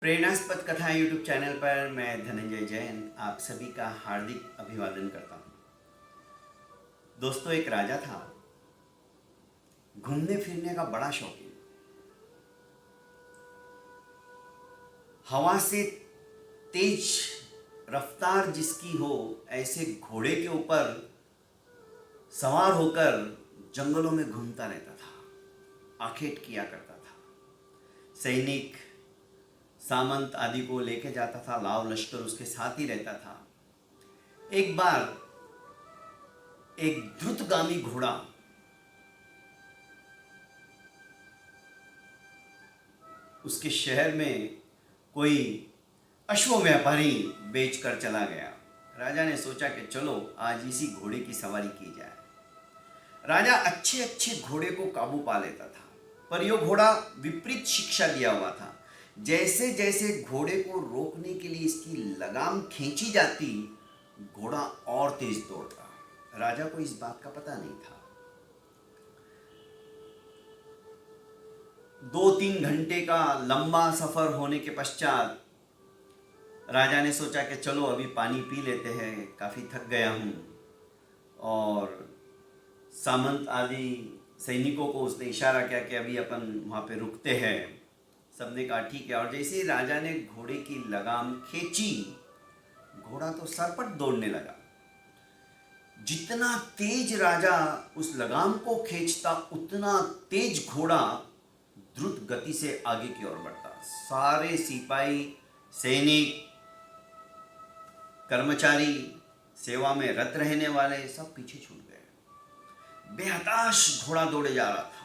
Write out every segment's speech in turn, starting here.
प्रेरणास्पद कथा YouTube channel पर मैं धनंजय जैन आप सभी का हार्दिक अभिवादन करता हूँ। दोस्तों, एक राजा था, घूमने फिरने का बड़ा शौकीन। हवा से तेज रफ्तार जिसकी हो, ऐसे घोड़े के ऊपर सवार होकर जंगलों में घूमता रहता था, आखेट किया करता था। सैनिक सामंत आदि को लेके जाता था, लाव लश्कर उसके साथ ही रहता था। एक बार एक द्रुतगामी घोड़ा उसके शहर में कोई अश्व व्यापारी बेचकर चला गया। राजा ने सोचा कि चलो आज इसी घोड़े की सवारी की जाए। राजा अच्छे अच्छे घोड़े को काबू पा लेता था, पर यह घोड़ा विपरीत शिक्षा दिया हुआ था। जैसे जैसे घोड़े को रोकने के लिए इसकी लगाम खींची जाती, घोड़ा और तेज दौड़ता। राजा को इस बात का पता नहीं था। 2-3 घंटे का लंबा सफर होने के पश्चात राजा ने सोचा कि चलो अभी पानी पी लेते हैं, काफ़ी थक गया हूँ। और सामंत आदि सैनिकों को उसने इशारा किया कि अभी अपन वहाँ पे रुकते हैं। सबने कहा ठीक है। और जैसे ही राजा ने घोड़े की लगाम खींची, घोड़ा तो सरपट दौड़ने लगा। जितना तेज राजा उस लगाम को खींचता, उतना तेज घोड़ा द्रुत गति से आगे की ओर बढ़ता। सारे सिपाही, सैनिक, कर्मचारी, सेवा में रत रहने वाले सब पीछे छूट गए। बेहताश घोड़ा दौड़े जा रहा था।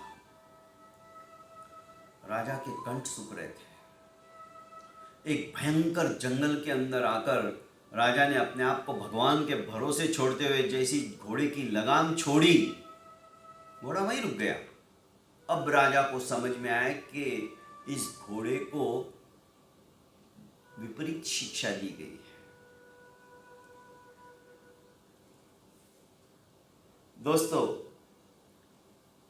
राजा के कंठ सूख रहे थे। एक भयंकर जंगल के अंदर आकर राजा ने अपने आप को भगवान के भरोसे छोड़ते हुए जैसी घोड़े की लगाम छोड़ी, घोड़ा वहीं रुक गया। अब राजा को समझ में आया कि इस घोड़े को विपरीत शिक्षा दी गई है। दोस्तों,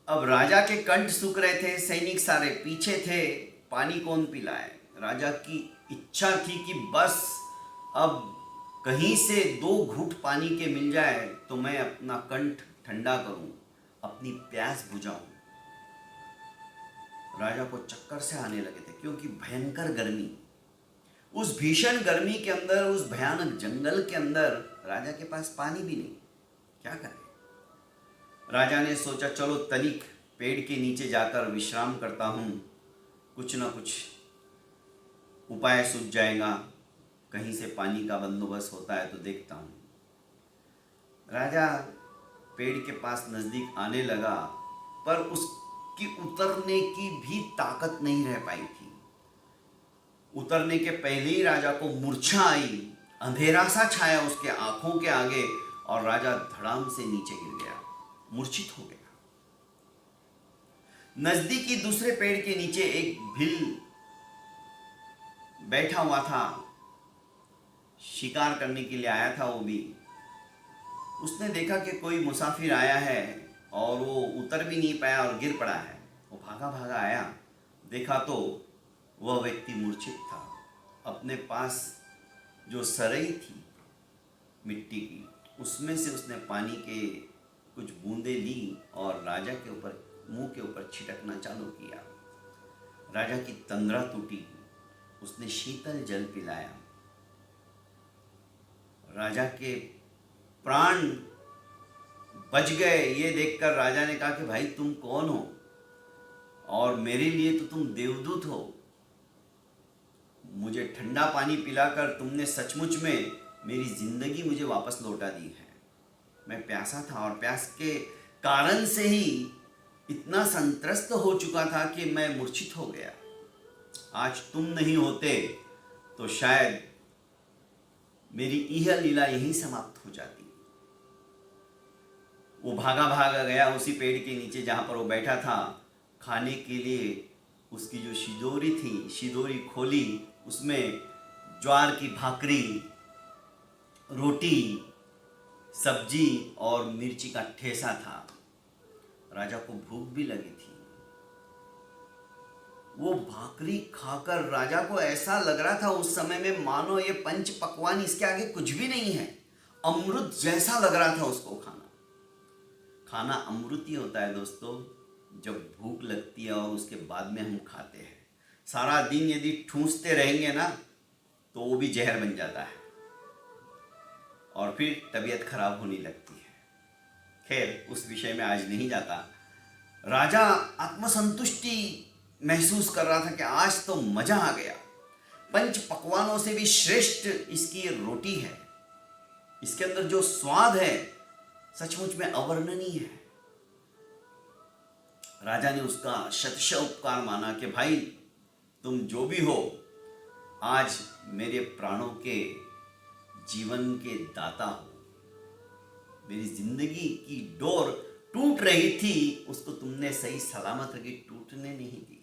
अब राजा के कंठ सूख रहे थे, सैनिक सारे पीछे थे, पानी कौन पिलाए। राजा की इच्छा थी कि बस अब कहीं से 2 घूंट पानी के मिल जाए तो मैं अपना कंठ ठंडा करूं, अपनी प्यास बुझाऊं। राजा को चक्कर से आने लगे थे, क्योंकि भयंकर गर्मी, उस भीषण गर्मी के अंदर, उस भयानक जंगल के अंदर राजा के पास पानी भी नहीं, क्या करे। राजा ने सोचा चलो तनिक पेड़ के नीचे जाकर विश्राम करता हूँ, कुछ ना कुछ उपाय सूझ जाएगा, कहीं से पानी का बंदोबस्त होता है तो देखता हूँ। राजा पेड़ के पास नज़दीक आने लगा, पर उसकी उतरने की भी ताकत नहीं रह पाई थी। उतरने के पहले ही राजा को मूर्छा आई, अंधेरा सा छाया उसके आंखों के आगे और राजा धड़ाम से नीचे गिर गया, मूर्छित हो गया। नजदीकी दूसरे पेड़ के नीचे एक भील बैठा हुआ था, शिकार करने के लिए आया था वो भी। उसने देखा कि कोई मुसाफिर आया है और वो उतर भी नहीं पाया और गिर पड़ा है। वो भागा भागा आया, देखा तो वह व्यक्ति मूर्छित था। अपने पास जो सरई थी मिट्टी की, उसमें से उसने पानी के कुछ बूंदें ली और राजा के ऊपर, मुंह के ऊपर छिटकना चालू किया। राजा की तंद्रा टूटी, उसने शीतल जल पिलाया। राजा के प्राण बच गए। ये देखकर राजा ने कहा कि भाई तुम कौन हो, और मेरे लिए तो तुम देवदूत हो। मुझे ठंडा पानी पिलाकर तुमने सचमुच में मेरी जिंदगी मुझे वापस लौटा दी है। मैं प्यासा था और प्यास के कारण से ही इतना संत्रस्त हो चुका था कि मैं मूर्छित हो गया। आज तुम नहीं होते तो शायद मेरी यह लीला यहीं समाप्त हो जाती। वो भागा भागा गया उसी पेड़ के नीचे जहाँ पर वो बैठा था। खाने के लिए उसकी जो शिदोरी थी, शिदोरी खोली, उसमें ज्वार की भाकरी, रोटी, सब्जी और मिर्ची का ठेसा था। राजा को भूख भी लगी थी। वो भाकरी खाकर राजा को ऐसा लग रहा था उस समय में मानो ये पंच पकवान इसके आगे कुछ भी नहीं है। अमृत जैसा लग रहा था उसको खाना। खाना अमृत ही होता है दोस्तों जब भूख लगती है और उसके बाद में हम खाते हैं। सारा दिन यदि ठूंसते रहेंगे ना तो वो भी जहर बन जाता है और फिर तबीयत खराब होने लगती है। खैर उस विषय में आज नहीं जाता। राजा आत्मसंतुष्टि महसूस कर रहा था कि आज तो मजा आ गया। पंच पकवानों से भी श्रेष्ठ इसकी ये रोटी है। इसके अंदर जो स्वाद है सचमुच में अवर्णनीय है। राजा ने उसका शतश उपकार माना कि भाई तुम जो भी हो, आज मेरे प्राणों के जीवन के दाता हो। मेरी जिंदगी की डोर टूट रही थी, उसको तुमने सही सलामत रखी, टूटने नहीं दी।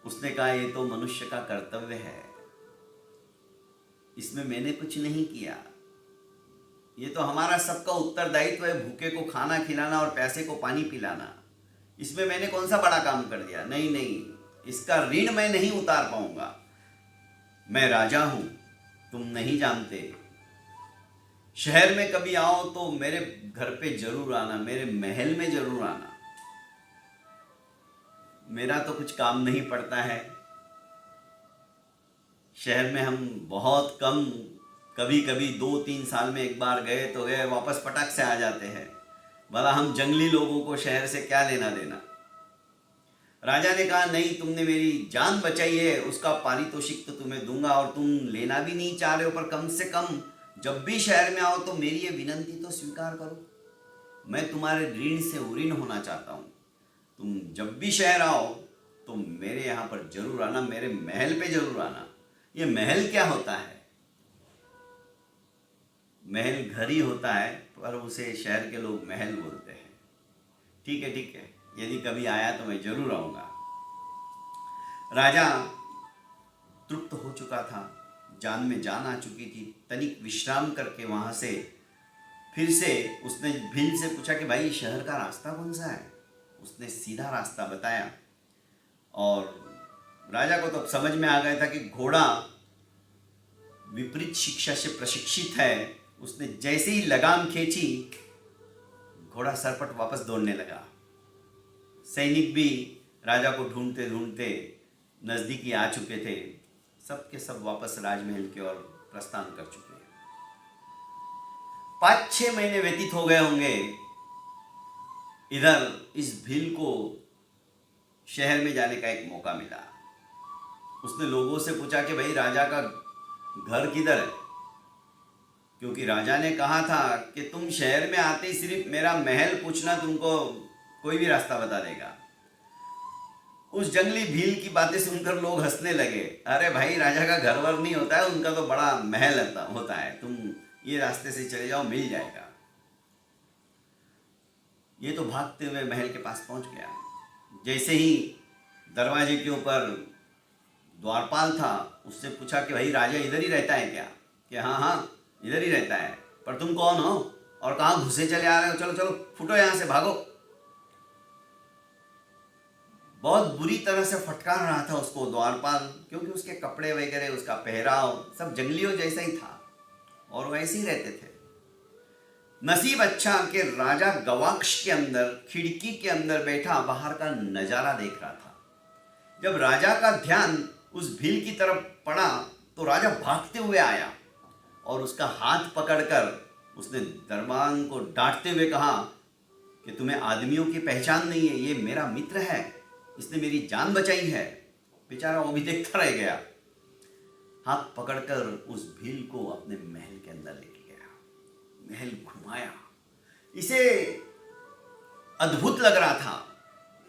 उसने कहा ये तो मनुष्य का कर्तव्य है, इसमें मैंने कुछ नहीं किया। ये तो हमारा सबका उत्तरदायित्व है, भूखे को खाना खिलाना और प्यासे को पानी पिलाना। इसमें मैंने कौन सा बड़ा काम कर दिया? नहीं नहीं, इसका ऋण मैं नहीं उतार पाऊंगा। मैं राजा हूं, तुम नहीं जानते। शहर में कभी आओ तो मेरे घर पे जरूर आना, मेरे महल में जरूर आना। मेरा तो कुछ काम नहीं पड़ता है। शहर में हम बहुत कम, कभी कभी 2-3 साल में एक बार गए तो गए, वापस पटक से आ जाते हैं। भला हम जंगली लोगों को शहर से क्या लेना देना। राजा ने कहा नहीं, तुमने मेरी जान बचाई है, उसका पारितोषिक तो तुम्हें दूंगा। और तुम लेना भी नहीं चाह रहे हो, पर कम से कम जब भी शहर में आओ तो मेरी ये विनंती तो स्वीकार करो। मैं तुम्हारे ऋण से उऋण होना चाहता हूँ। तुम जब भी शहर आओ तो मेरे यहाँ पर जरूर आना, मेरे महल पे जरूर आना। ये महल क्या होता है? महल घर ही होता है, पर उसे शहर के लोग महल बोलते हैं। ठीक है ठीक है, यदि कभी आया तो मैं जरूर आऊंगा। राजा तृप्त हो चुका था, जान में जान आ चुकी थी। तनिक विश्राम करके वहां से फिर से उसने भील से पूछा कि भाई शहर का रास्ता कौन सा है? उसने सीधा रास्ता बताया और राजा को तो समझ में आ गया था कि घोड़ा विपरीत शिक्षा से प्रशिक्षित है। उसने जैसे ही लगाम खींची, घोड़ा सरपट वापस दौड़ने लगा। सैनिक भी राजा को ढूंढते ढूंढते नजदीकी आ चुके थे। सब के सब वापस राजमहल की ओर प्रस्थान कर चुके हैं। 5-6 महीने व्यतीत हो गए होंगे। इधर इस भील को शहर में जाने का एक मौका मिला। उसने लोगों से पूछा कि भाई राजा का घर किधर है? क्योंकि राजा ने कहा था कि तुम शहर में आते ही सिर्फ मेरा महल पूछना, तुमको कोई भी रास्ता बता देगा। उस जंगली भील की बातें सुनकर लोग हंसने लगे। अरे भाई, राजा का घर वर नहीं होता है, उनका तो बड़ा महल होता है। तुम ये रास्ते से चले जाओ, मिल जाएगा। ये तो भागते हुए महल के पास पहुंच गया। जैसे ही दरवाजे के ऊपर द्वारपाल था, उससे पूछा कि भाई राजा इधर ही रहता है क्या? कि हाँ हाँ इधर ही रहता है, पर तुम कौन हो और कहाँ घुसे चले आ रहे हो? चलो चलो फुटो यहाँ से, भागो। बहुत बुरी तरह से फटकार रहा था उसको द्वारपाल, क्योंकि उसके कपड़े वगैरह, उसका पहराव सब जंगलियों जैसा ही था और वैसे ही रहते थे। नसीब अच्छा कि राजा गवाक्ष के अंदर, खिड़की के अंदर बैठा बाहर का नजारा देख रहा था। जब राजा का ध्यान उस भील की तरफ पड़ा तो राजा भागते हुए आया और उसका हाथ पकड़कर उसने दरबान को डांटते हुए कहा कि तुम्हें आदमियों की पहचान नहीं है, ये मेरा मित्र है, इसने मेरी जान बचाई है। बेचारा वो भी देखता रह गया। हाथ पकड़कर उस भील को अपने महल के अंदर लेके गया, महल घुमाया। इसे अद्भुत लग रहा था,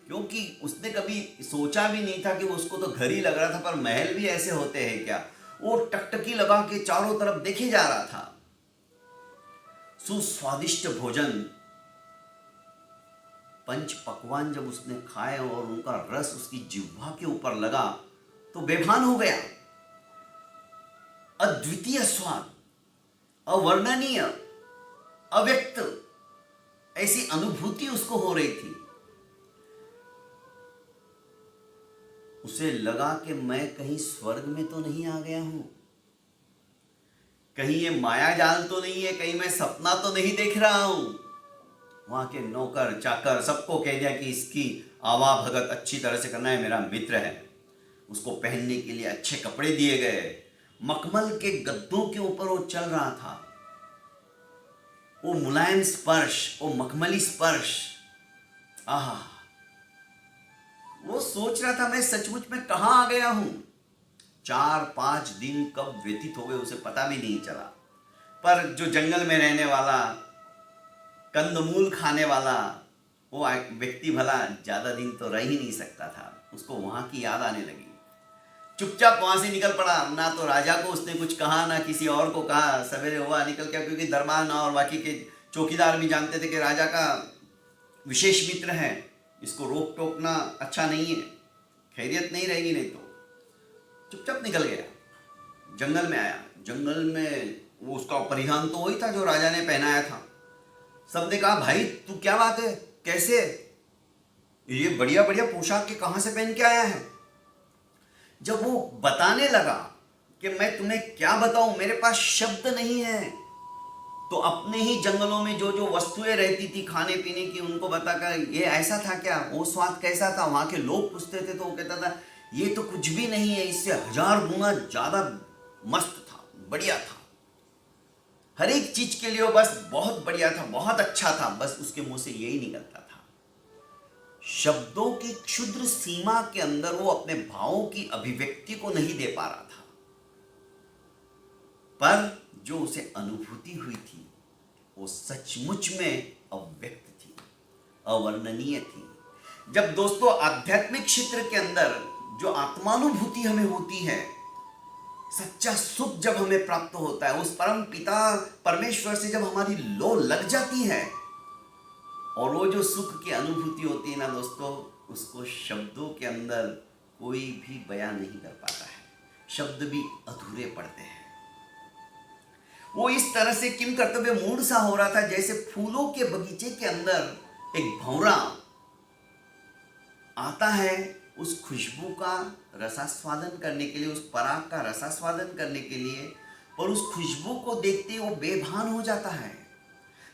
क्योंकि उसने कभी सोचा भी नहीं था कि उसको तो घर ही लग रहा था, पर महल भी ऐसे होते हैं क्या। वो टकटकी लगा के चारों तरफ देखे जा रहा था। सुस्वादिष्ट भोजन, पंच पकवान जब उसने खाए और उनका रस उसकी जिह्वा के ऊपर लगा तो बेभान हो गया। अद्वितीय स्वाद, अवर्णनीय, अव्यक्त, ऐसी अनुभूति उसको हो रही थी। उसे लगा कि मैं कहीं स्वर्ग में तो नहीं आ गया हूं, कहीं ये माया जाल तो नहीं है, कहीं मैं सपना तो नहीं देख रहा हूं। वहां के नौकर चाकर सबको कह दिया कि इसकी आवा भगत अच्छी तरह से करना है, मेरा मित्र है। उसको पहनने के लिए अच्छे कपड़े दिए गए, मखमल के गद्दों के ऊपर वो चल रहा था। वो मुलायम स्पर्श, वो मखमली स्पर्श, आह, वो सोच रहा था मैं सचमुच में कहां आ गया हूं। 4-5 दिन कब व्यतीत हो गए उसे पता भी नहीं चला। पर जो जंगल में रहने वाला, कंदमूल खाने वाला वो व्यक्ति भला ज्यादा दिन तो रह ही नहीं सकता था। उसको वहां की याद आने लगी। चुपचाप वहां से निकल पड़ा। ना तो राजा को उसने कुछ कहा, ना किसी और को कहा। सवेरे हुआ निकल गया, क्योंकि दरबार और बाकी के चौकीदार भी जानते थे कि राजा का विशेष मित्र है, इसको रोक टोकना अच्छा नहीं है, खैरियत नहीं रहेगी नहीं तो। चुपचाप निकल गया, जंगल में आया। जंगल में वो उसका परिधान तो वही था जो राजा ने पहनाया था। सबने कहा, भाई तू क्या बात है, कैसे ये बढ़िया बढ़िया पोशाक के कहां से पहन के आया है। जब वो बताने लगा कि मैं तुम्हें क्या बताऊं, मेरे पास शब्द नहीं है, तो अपने ही जंगलों में जो जो वस्तुएं रहती थी खाने पीने की उनको बताकर, ये ऐसा था क्या, वो स्वाद कैसा था। वहां के लोग पूछते थे तो वो कहता था ये तो कुछ भी नहीं है, इससे 1000 गुना ज्यादा मस्त था, बढ़िया था। हर एक चीज के लिए वो बस बहुत बढ़िया था, बहुत अच्छा था, बस उसके मुंह से यही निकलता था। शब्दों की क्षुद्र सीमा के अंदर वो अपने भावों की अभिव्यक्ति को नहीं दे पा रहा था। पर जो उसे अनुभूति हुई थी वो सचमुच में अव्यक्त थी, अवर्णनीय थी। जब दोस्तों आध्यात्मिक क्षेत्र के अंदर जो आत्मानुभूति हमें होती है, सच्चा सुख जब हमें प्राप्त होता है, उस परम पिता परमेश्वर से जब हमारी लो लग जाती है, और वो जो सुख की अनुभूति होती है ना दोस्तों, उसको शब्दों के अंदर कोई भी बयां नहीं कर पाता है। शब्द भी अधूरे पड़ते हैं। वो इस तरह से किम कर्तव्य मूड सा हो रहा था, जैसे फूलों के बगीचे के अंदर एक भंवरा आता है उस खुशबू का रसास्वादन करने के लिए, उस पराग का रसास्वादन करने के लिए, और उस खुशबू को देखते ही वो बेभान हो जाता है।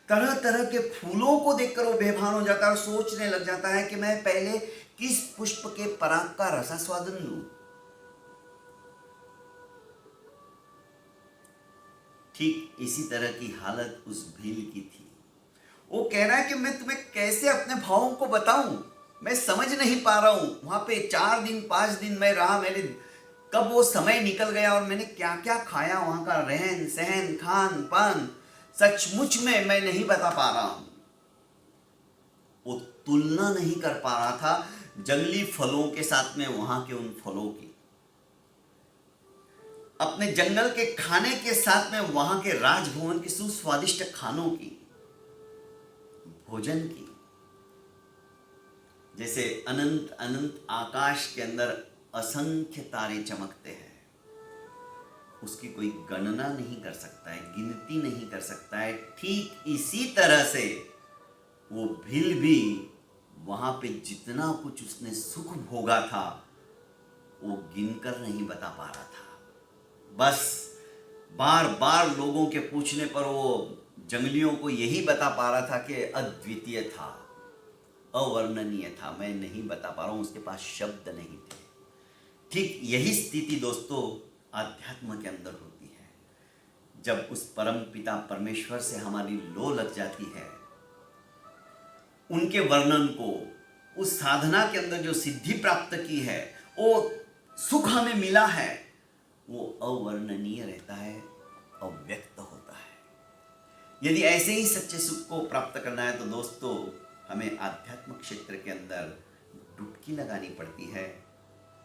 तरह तरह के फूलों को देखकर वो बेभान हो जाता है और सोचने लग जाता है कि मैं पहले किस पुष्प के पराग का रसास्वादन लूं। ठीक इसी तरह की हालत उस भील की थी। वो कह रहा है कि मैं तुम्हें कैसे अपने भावों को बताऊं, मैं समझ नहीं पा रहा हूं। वहां पे 4 दिन 5 दिन मैं रहा, मैंने कब वो समय निकल गया और मैंने क्या क्या खाया, वहां का रहन सहन खान पान, सचमुच में मैं नहीं बता पा रहा हूं। वो तुलना नहीं कर पा रहा था जंगली फलों के साथ में वहां के उन फलों की, अपने जंगल के खाने के साथ में वहां के राजभवन के सुस्वादिष्ट खानों की, भोजन की। जैसे अनंत अनंत आकाश के अंदर असंख्य तारे चमकते हैं, उसकी कोई गणना नहीं कर सकता है, गिनती नहीं कर सकता है। ठीक इसी तरह से वो भील भी वहां पे जितना कुछ उसने सुख भोगा था वो गिनकर नहीं बता पा रहा था। बस बार बार लोगों के पूछने पर वो जंगलियों को यही बता पा रहा था कि अद्वितीय था, अवर्णनीय था, मैं नहीं बता पा रहा हूं, उसके पास शब्द नहीं थे। ठीक यही स्थिति दोस्तों आध्यात्म के अंदर होती है। जब उस परम पिता परमेश्वर से हमारी लो लग जाती है, उनके वर्णन को, उस साधना के अंदर जो सिद्धि प्राप्त की है, वो सुख हमें मिला है, वो अवर्णनीय रहता है, अव्यक्त होता है। यदि ऐसे ही सच्चे सुख को प्राप्त करना है तो दोस्तों हमें आध्यात्म क्षेत्र के अंदर डुबकी लगानी पड़ती है।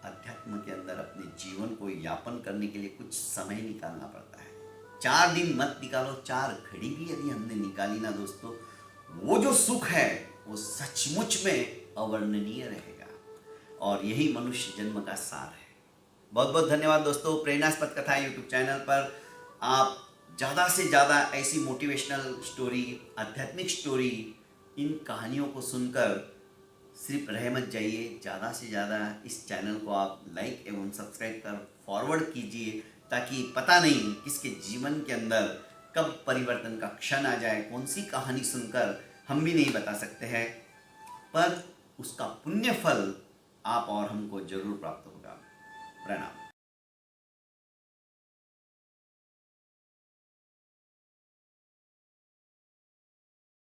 अध्यात्म के अंदर अपने जीवन को यापन करने के लिए कुछ समय निकालना पड़ता है। 4 दिन मत निकालो, 4 घड़ी भी यदि हमने निकाली ना दोस्तों, वो जो सुख है वो सचमुच में अवर्णनीय रहेगा। और यही मनुष्य जन्म का सार है। बहुत बहुत धन्यवाद दोस्तों। प्रेरणास्पद कथाएं यूट्यूब चैनल पर आप ज़्यादा से ज़्यादा ऐसी मोटिवेशनल स्टोरी, आध्यात्मिक स्टोरी, इन कहानियों को सुनकर सिर्फ रह मत जाइए, ज़्यादा से ज़्यादा इस चैनल को आप लाइक एवं सब्सक्राइब कर फॉरवर्ड कीजिए, ताकि पता नहीं किसके जीवन के अंदर कब परिवर्तन का क्षण आ जाए, कौन सी कहानी सुनकर हम भी नहीं बता सकते हैं, पर उसका पुण्य फल आप और हमको जरूर प्राप्त होगा। प्रणाम।